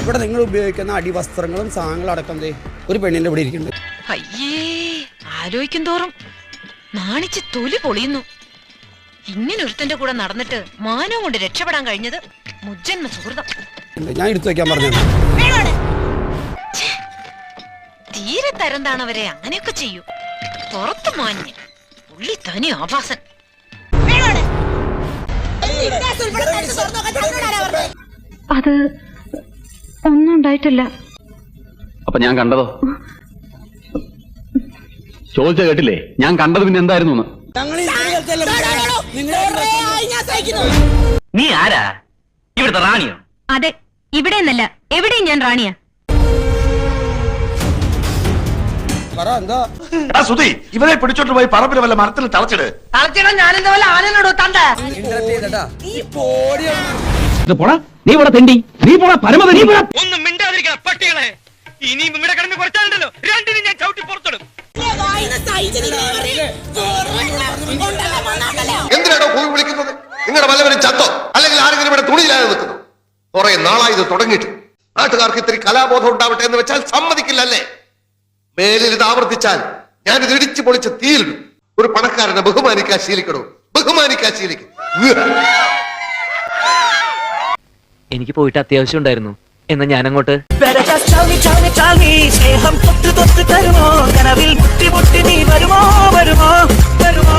ഇവിടെ നിങ്ങൾ ഉപയോഗിക്കുന്ന അടിവസ്ത്രങ്ങളും സാധനങ്ങളും അടക്കം ഒരു പെണ്ണിന്റെ ഇവിടെ ഇരിക്കുന്നുണ്ട്. അയ്യേ, ആലോചിക്കും തോറും നാണിച്ച് തൊലി പൊളിയുന്നു. ഇങ്ങനെ ഒരുത്തന്റെ കൂടെ നടന്നിട്ട് മാനവും കൊണ്ട് രക്ഷപ്പെടാൻ കഴിഞ്ഞത് മുജ്ജന്മ സുഹൃതം. ഞാൻ എടുത്തു വെക്കാൻ പറഞ്ഞു. തീരെ തരംതാണവരെ അങ്ങനെയൊക്കെ ചെയ്യൂ. പുറത്തു മാഞ്ഞ് ഉള്ളി തനി ആഭാസൻ. അത് ഒന്നും ഉണ്ടായിട്ടില്ല. അപ്പൊ ഞാൻ കണ്ടതോ? ചോദിച്ച കേട്ടില്ലേ? ഞാൻ കണ്ടത് പിന്നെ എന്തായിരുന്നു? നീ ആരാ? ഇവിടുത്തെ റാണിയോ? അതെ, ഇവിടെ നിന്നല്ല, എവിടെയും ഞാൻ റാണിയാ. ഇവരെ പിടിച്ചോട്ട് പോയി പറമ്പിൽ വല്ല മരത്തിൽ തളച്ചിട്. ഞാനെന്താ വല്ല ആനയോടോ തണ്ട? നീ പോടാ തെണ്ടി, നീ പോടാ പരമത, നീ പോടാ. ഒന്നും മിണ്ടാതിരിക്കണം പട്ടികളെ. ഇനിയും ഇവിടെ കിടന്ന് കുറച്ചാലുണ്ടല്ലോ രണ്ടിനും ഞാൻ ചവിട്ടി പുറത്തിടും. എന്തിനാണോ പോയി വിളിക്കുന്നത്? നിങ്ങളുടെ വല്ലവരും ചത്തോ അല്ലെങ്കിൽ ആരെങ്കിലും ഇവിടെ തുണിയില്ലാതെ നിൽക്കുന്നു? കുറെ നാളായി ഇത് തുടങ്ങിയിട്ട്. നാട്ടുകാർക്ക് ഇത്തിരി കലാബോധം ഉണ്ടാവട്ടെ എന്ന് വെച്ചാൽ സമ്മതിക്കില്ല അല്ലേ? മേലിൽ ഇത് ആവർത്തിച്ചാൽ ഞാനിത് ഇടിച്ചു പൊളിച്ച് തീയിലിടും. ഒരു പണക്കാരനെ ബഹുമാനിക്കാൻ ശീലിക്കണോ? ബഹുമാനിക്കാൻ ശീലിക്കും. എനിക്ക് പോയിട്ട് അത്യാവശ്യം ഉണ്ടായിരുന്നു. എന്നാ ഞാനങ്ങോട്ട്. സ്നേഹം തൊട്ട് തൊട്ട് തരുമോ? കനവിൽ മുട്ടി മുട്ടി നീ വരുമോ? വരുമോ? വരുമോ?